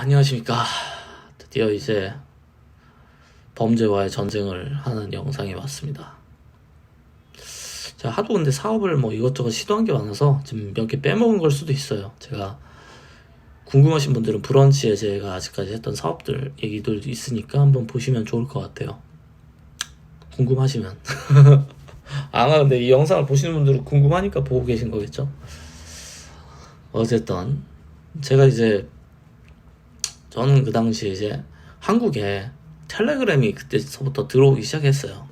안녕하십니까. 드디어 이제 범죄와의 전쟁을 하는 영상이 왔습니다. 제가 하도 근데 사업을 뭐 이것저것 시도한 게 많아서 지금 몇 개 빼먹은 걸 수도 있어요. 제가 궁금하신 분들은 브런치에 제가 아직까지 했던 사업들 얘기들도 있으니까 한번 보시면 좋을 것 같아요. 궁금하시면. 아마 근데 이 영상을 보시는 분들은 궁금하니까 보고 계신 거겠죠. 어쨌든 제가 이제 저는 그 당시에 이제 한국에 텔레그램이 그때서부터 들어오기 시작했어요.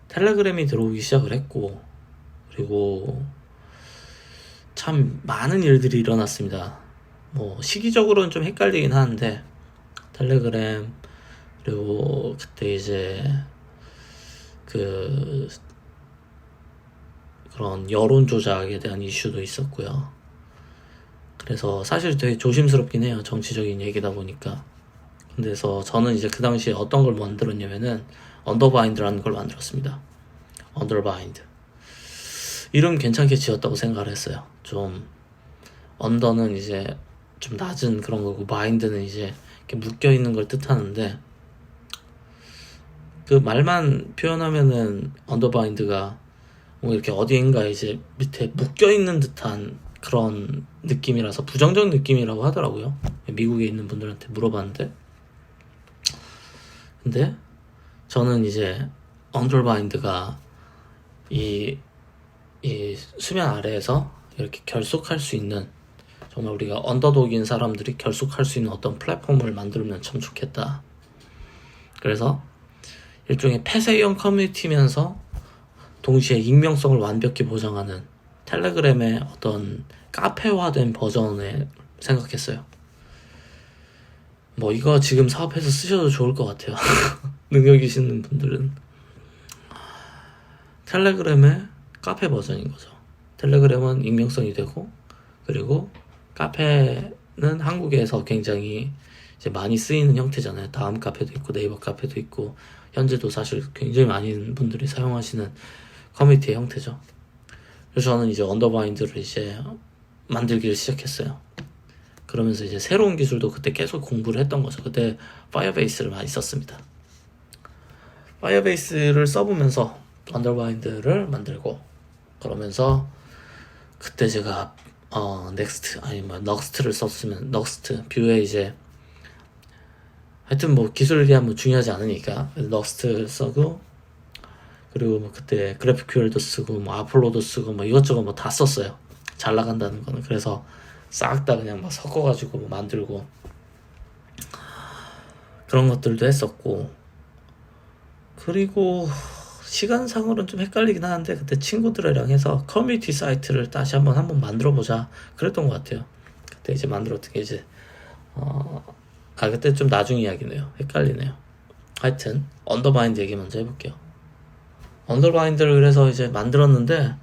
텔레그램이 들어오기 시작을 했고, 그리고 참 많은 일들이 일어났습니다. 뭐 시기적으로는 좀 헷갈리긴 하는데, 텔레그램, 그리고 그때 이제 그런 여론 조작에 대한 이슈도 있었고요. 그래서 사실 되게 조심스럽긴 해요. 정치적인 얘기다 보니까. 그래서 저는 이제 그 당시에 어떤 걸 만들었냐면은 언더바인드라는 걸 만들었습니다. 언더바인드. 이름 괜찮게 지었다고 생각을 했어요. 좀 언더는 이제 좀 낮은 그런 거고, 바인드는 이제 이렇게 묶여 있는 걸 뜻하는데, 그 말만 표현하면은 언더바인드가 뭐 이렇게 어디인가 이제 밑에 묶여 있는 듯한 그런 느낌이라서 부정적 느낌이라고 하더라고요. 미국에 있는 분들한테 물어봤는데, 근데 저는 이제 언더바인드가 이 수면 아래에서 이렇게 결속할 수 있는, 정말 우리가 언더독인 사람들이 결속할 수 있는 어떤 플랫폼을 만들면 참 좋겠다. 그래서 일종의 폐쇄형 커뮤니티면서 동시에 익명성을 완벽히 보장하는 텔레그램의 어떤 카페화된 버전을 생각했어요. 뭐 이거 지금 사업해서 쓰셔도 좋을 것 같아요. 능력 있는 분들은. 텔레그램의 카페 버전인 거죠. 텔레그램은 익명성이 되고, 그리고 카페는 한국에서 굉장히 이제 많이 쓰이는 형태잖아요. 다음 카페도 있고 네이버 카페도 있고, 현재도 사실 굉장히 많은 분들이 사용하시는 커뮤니티의 형태죠. 그래서 저는 이제 언더바인드를 이제 만들기를 시작했어요. 그러면서 이제 새로운 기술도 그때 계속 공부를 했던 거죠. 그때 파이어베이스를 많이 썼습니다. 파이어베이스를 써보면서 언더바인드를 만들고, 그러면서 그때 제가 넉스트를 썼으면, 넉스트 뷰에 이제 하여튼 뭐 기술이 뭐 중요하지 않으니까 넉스트 쓰고, 그리고 뭐 그때 그래프QL도 쓰고 뭐 아폴로도 쓰고 뭐 이것저것 뭐 다 썼어요. 잘 나간다는 거는. 그래서 싹 다 그냥 막 섞어가지고 뭐 만들고 그런 것들도 했었고, 그리고 시간상으로는 좀 헷갈리긴 하는데 그때 친구들이랑 해서 커뮤니티 사이트를 다시 한번 만들어보자 그랬던 것 같아요. 그때 이제 만들었던 게 이제 그때 좀 나중 이야기네요. 헷갈리네요. 하여튼 언더바인드 얘기 먼저 해볼게요. 언더바인드를 그래서 이제 만들었는데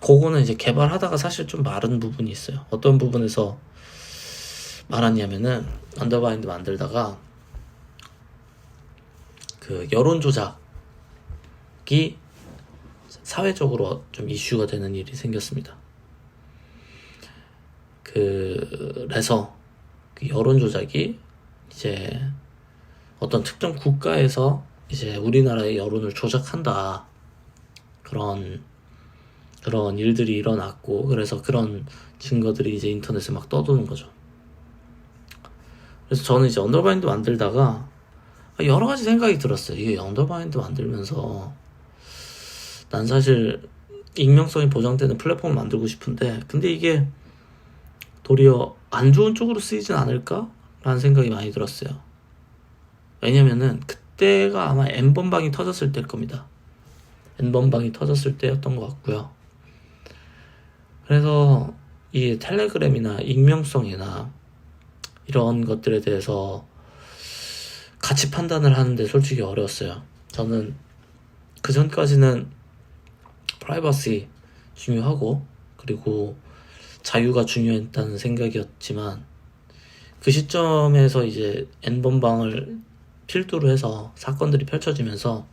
그거는 이제 개발하다가 사실 좀 마른 부분이 있어요. 어떤 부분에서 말았냐면은, 언더바인드 만들다가 그 여론 조작이 사회적으로 좀 이슈가 되는 일이 생겼습니다. 그래서 그 여론 조작이 이제 어떤 특정 국가에서 이제 우리나라의 여론을 조작한다, 그런 일들이 일어났고, 그래서 그런 증거들이 이제 인터넷에 막 떠도는 거죠. 그래서 저는 이제 언더바인드 만들다가 여러 가지 생각이 들었어요. 이게 언더바인드 만들면서 난 사실 익명성이 보장되는 플랫폼을 만들고 싶은데, 근데 이게 도리어 안 좋은 쪽으로 쓰이진 않을까? 라는 생각이 많이 들었어요. 왜냐면은 그때가 아마 N번방이 터졌을 때일 겁니다. N번방이 터졌을 때였던 것 같고요. 그래서 이 텔레그램이나 익명성이나 이런 것들에 대해서 가치 판단을 하는데 솔직히 어려웠어요. 저는 그 전까지는 프라이버시 중요하고, 그리고 자유가 중요했다는 생각이었지만, 그 시점에서 이제 N번방을 필두로 해서 사건들이 펼쳐지면서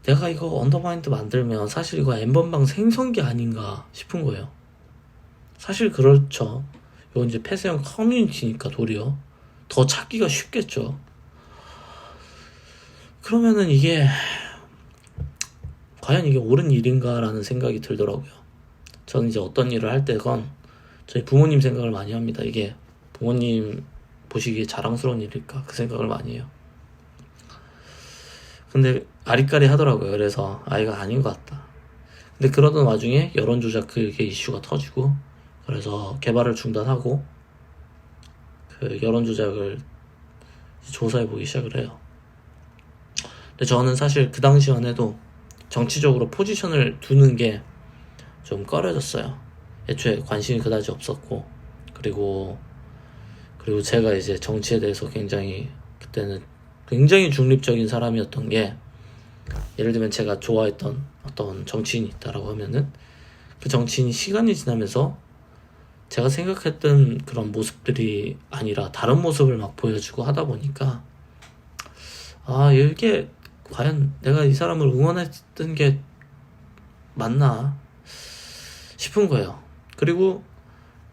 내가 이거 언더바인드 만들면 사실 이거 N번방 생성기 아닌가 싶은 거예요. 사실 그렇죠. 이건 이제 폐쇄형 커뮤니티니까 도리어 더 찾기가 쉽겠죠. 그러면은 이게 과연 이게 옳은 일인가라는 생각이 들더라고요. 저는 이제 어떤 일을 할 때건 저희 부모님 생각을 많이 합니다. 이게 부모님 보시기에 자랑스러운 일일까? 그 생각을 많이 해요. 근데 아리까리 하더라고요. 그래서 이거 아닌 것 같다. 근데 그러던 와중에 여론조작 그게 이슈가 터지고, 그래서 개발을 중단하고 그 여론조작을 조사해보기 시작을 해요. 근데 저는 사실 그 당시만 해도 정치적으로 포지션을 두는 게 좀 꺼려졌어요. 애초에 관심이 그다지 없었고, 그리고 제가 이제 정치에 대해서 그때는 굉장히 중립적인 사람이었던 게, 예를 들면 제가 좋아했던 어떤 정치인이 있다라고 하면은 그 정치인이 시간이 지나면서 제가 생각했던 그런 모습들이 아니라 다른 모습을 막 보여주고 하다 보니까 이게 과연 내가 이 사람을 응원했던 게 맞나 싶은 거예요. 그리고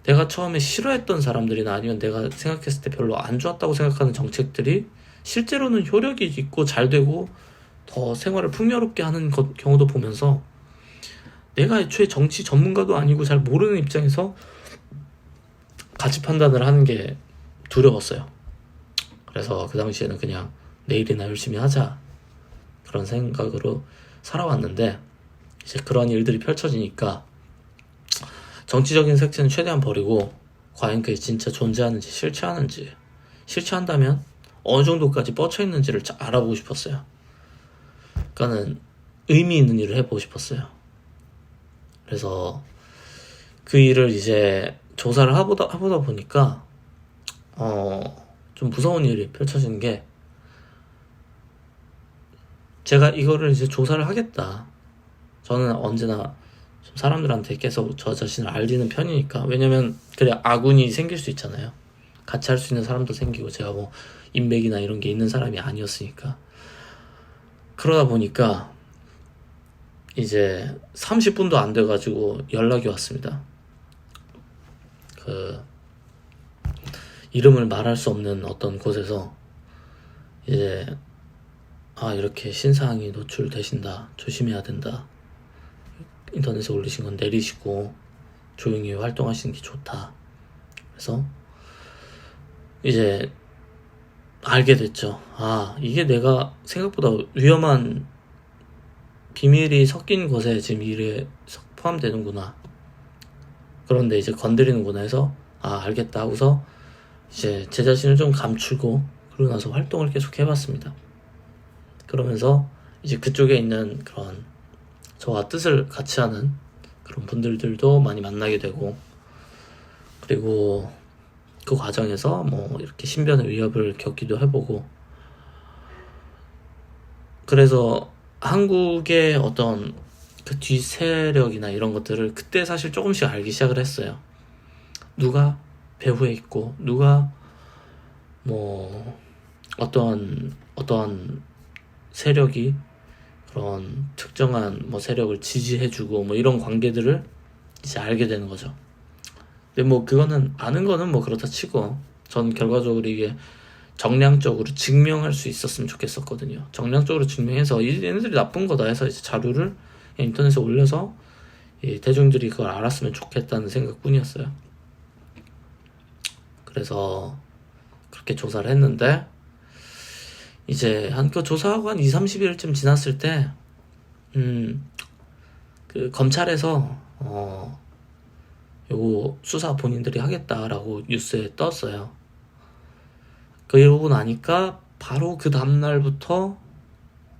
내가 처음에 싫어했던 사람들이나 아니면 내가 생각했을 때 별로 안 좋았다고 생각하는 정책들이 실제로는 효력이 있고 잘 되고 더 생활을 풍요롭게 하는 경우도 보면서, 내가 애초에 정치 전문가도 아니고 잘 모르는 입장에서 가치 판단을 하는 게 두려웠어요. 그래서 그 당시에는 그냥 내일이나 열심히 하자 그런 생각으로 살아왔는데, 이제 그런 일들이 펼쳐지니까 정치적인 색채는 최대한 버리고 과연 그게 진짜 존재하는지 실체한다면 어느 정도까지 뻗쳐 있는지를 알아보고 싶었어요. 그러니까는 의미 있는 일을 해보고 싶었어요. 그래서 그 일을 이제 조사를 해보다 보니까 좀 무서운 일이 펼쳐지는 게, 제가 이거를 이제 조사를 하겠다. 저는 언제나 좀 사람들한테 계속 저 자신을 알리는 편이니까. 왜냐면 그래 아군이 생길 수 있잖아요. 같이 할 수 있는 사람도 생기고, 제가 뭐 인맥이나 이런 게 있는 사람이 아니었으니까. 그러다 보니까 이제 30분도 안 돼가지고 연락이 왔습니다. 이름을 말할 수 없는 어떤 곳에서 이제 이렇게 신상이 노출되신다, 조심해야 된다, 인터넷에 올리신 건 내리시고 조용히 활동하시는 게 좋다. 그래서 이제 알게 됐죠. 이게 내가 생각보다 위험한 비밀이 섞인 것에 지금 일에 포함되는구나. 그런데 이제 건드리는구나 해서 알겠다 하고서 이제 제 자신을 좀 감추고, 그러고 나서 활동을 계속 해봤습니다. 그러면서 이제 그쪽에 있는 그런 저와 뜻을 같이 하는 그런 분들도 많이 만나게 되고, 그리고 그 과정에서 뭐 이렇게 신변의 위협을 겪기도 해보고, 그래서 한국의 어떤 그 뒷세력이나 이런 것들을 그때 사실 조금씩 알기 시작을 했어요. 누가 배후에 있고, 누가 뭐 어떠한 세력이 그런 특정한 뭐 세력을 지지해주고 뭐 이런 관계들을 이제 알게 되는 거죠. 근데 뭐 그거는 아는 거는 뭐 그렇다 치고, 전 결과적으로 이게 정량적으로 증명할 수 있었으면 좋겠었거든요. 정량적으로 증명해서 얘네들이 나쁜 거다 해서 이제 자료를 인터넷에 올려서 대중들이 그걸 알았으면 좋겠다는 생각뿐이었어요. 그래서 그렇게 조사를 했는데, 이제 그 조사하고 한 2-30일쯤 지났을 때 그 검찰에서 요거 수사 본인들이 하겠다라고 뉴스에 떴어요. 그러고 나니까 바로 그 다음날부터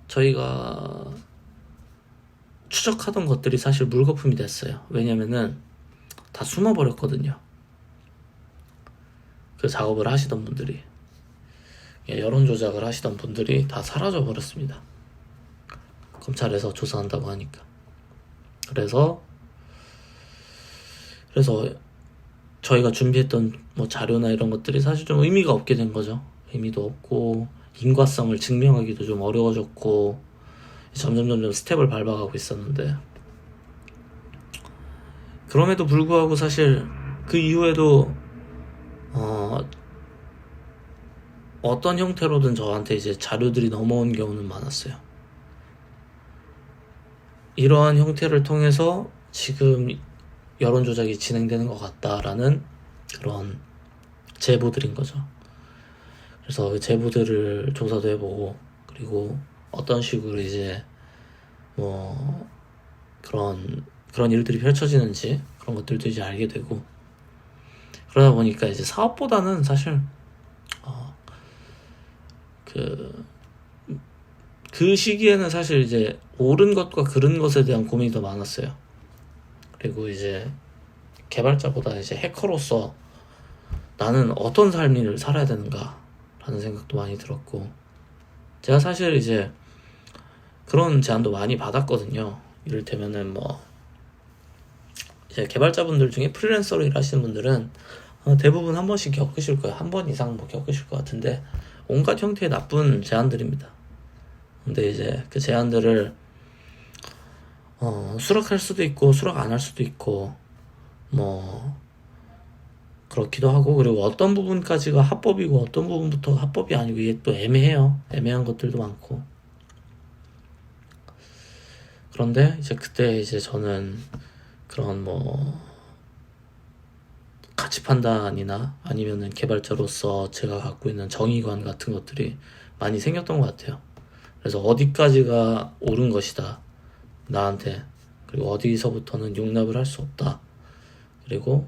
저희가 추적하던 것들이 사실 물거품이 됐어요. 왜냐면은 다 숨어버렸거든요. 그 작업을 하시던 분들이, 여론 조작을 하시던 분들이 다 사라져 버렸습니다. 검찰에서 조사한다고 하니까. 그래서 저희가 준비했던 뭐 자료나 이런 것들이 사실 좀 의미가 없게 된 거죠. 의미도 없고 인과성을 증명하기도 좀 어려워졌고, 점점 스텝을 밟아가고 있었는데, 그럼에도 불구하고 사실 그 이후에도 어떤 형태로든 저한테 이제 자료들이 넘어온 경우는 많았어요. 이러한 형태를 통해서 지금 여론 조작이 진행되는 것 같다라는 그런 제보들인 거죠. 그래서 그 제보들을 조사도 해보고, 그리고 어떤 식으로 이제 뭐 그런 일들이 펼쳐지는지 그런 것들도 이제 알게 되고, 그러다 보니까 이제 사업보다는 사실 그 시기에는 사실 이제 옳은 것과 그른 것에 대한 고민이 더 많았어요. 그리고 이제 개발자보다 이제 해커로서 나는 어떤 삶을 살아야 되는가 라는 생각도 많이 들었고, 제가 사실 이제 그런 제안도 많이 받았거든요. 이를테면은 뭐 이제 개발자분들 중에 프리랜서로 일하시는 분들은 대부분 한 번씩 겪으실 거예요. 한 번 이상 뭐 겪으실 것 같은데, 온갖 형태의 나쁜 제안들입니다. 근데 이제 그 제안들을 수락할 수도 있고 수락 안 할 수도 있고 뭐 그렇기도 하고, 그리고 어떤 부분까지가 합법이고 어떤 부분부터 합법이 아니고 이게 또 애매해요. 애매한 것들도 많고. 그런데 이제 그때 이제 저는 그런 뭐 가치 판단이나 아니면은 개발자로서 제가 갖고 있는 정의관 같은 것들이 많이 생겼던 것 같아요. 그래서 어디까지가 옳은 것이다 나한테, 그리고 어디서부터는 용납을 할 수 없다. 그리고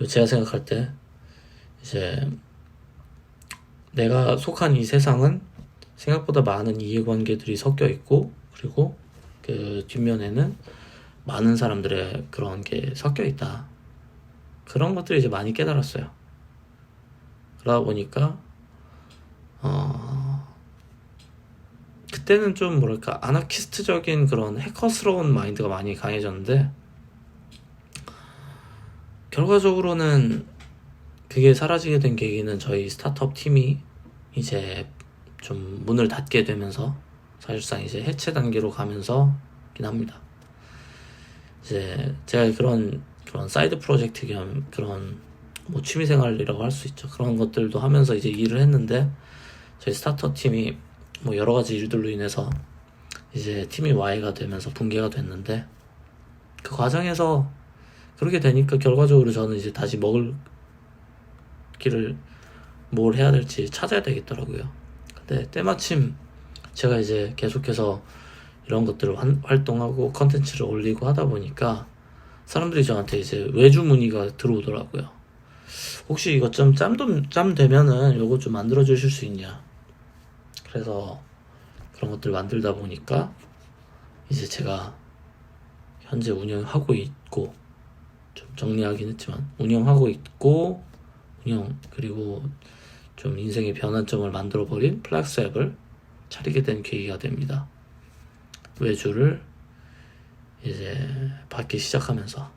제가 생각할 때 이제 내가 속한 이 세상은 생각보다 많은 이해관계들이 섞여 있고, 그리고 그 뒷면에는 많은 사람들의 그런 게 섞여 있다. 그런 것들을 이제 많이 깨달았어요. 그러다 보니까 그때는 좀 뭐랄까 아나키스트적인 그런 해커스러운 마인드가 많이 강해졌는데, 결과적으로는 그게 사라지게 된 계기는 저희 스타트업 팀이 이제 좀 문을 닫게 되면서 사실상 이제 해체 단계로 가면서긴 합니다. 이제 제가 그런 사이드 프로젝트 겸 그런 뭐 취미생활이라고 할 수 있죠. 그런 것들도 하면서 이제 일을 했는데, 저희 스타트업 팀이 뭐 여러 가지 일들로 인해서 이제 팀이 Y가 되면서 붕괴가 됐는데, 그 과정에서 그렇게 되니까 결과적으로 저는 이제 다시 먹을 길을 뭘 해야 될지 찾아야 되겠더라고요. 근데 때마침 제가 이제 계속해서 이런 것들을 활동하고 컨텐츠를 올리고 하다 보니까 사람들이 저한테 이제 외주 문의가 들어오더라고요. 혹시 이거 좀 짬 되면은 요거 좀 만들어 주실 수 있냐. 그래서 그런 것들 만들다 보니까 이제 제가 현재 운영하고 있고, 좀 정리하긴 했지만 운영하고 있고, 그리고 좀 인생의 변환점을 만들어버린 플렉스 앱을 차리게 된 계기가 됩니다. 외주를 이제 받기 시작하면서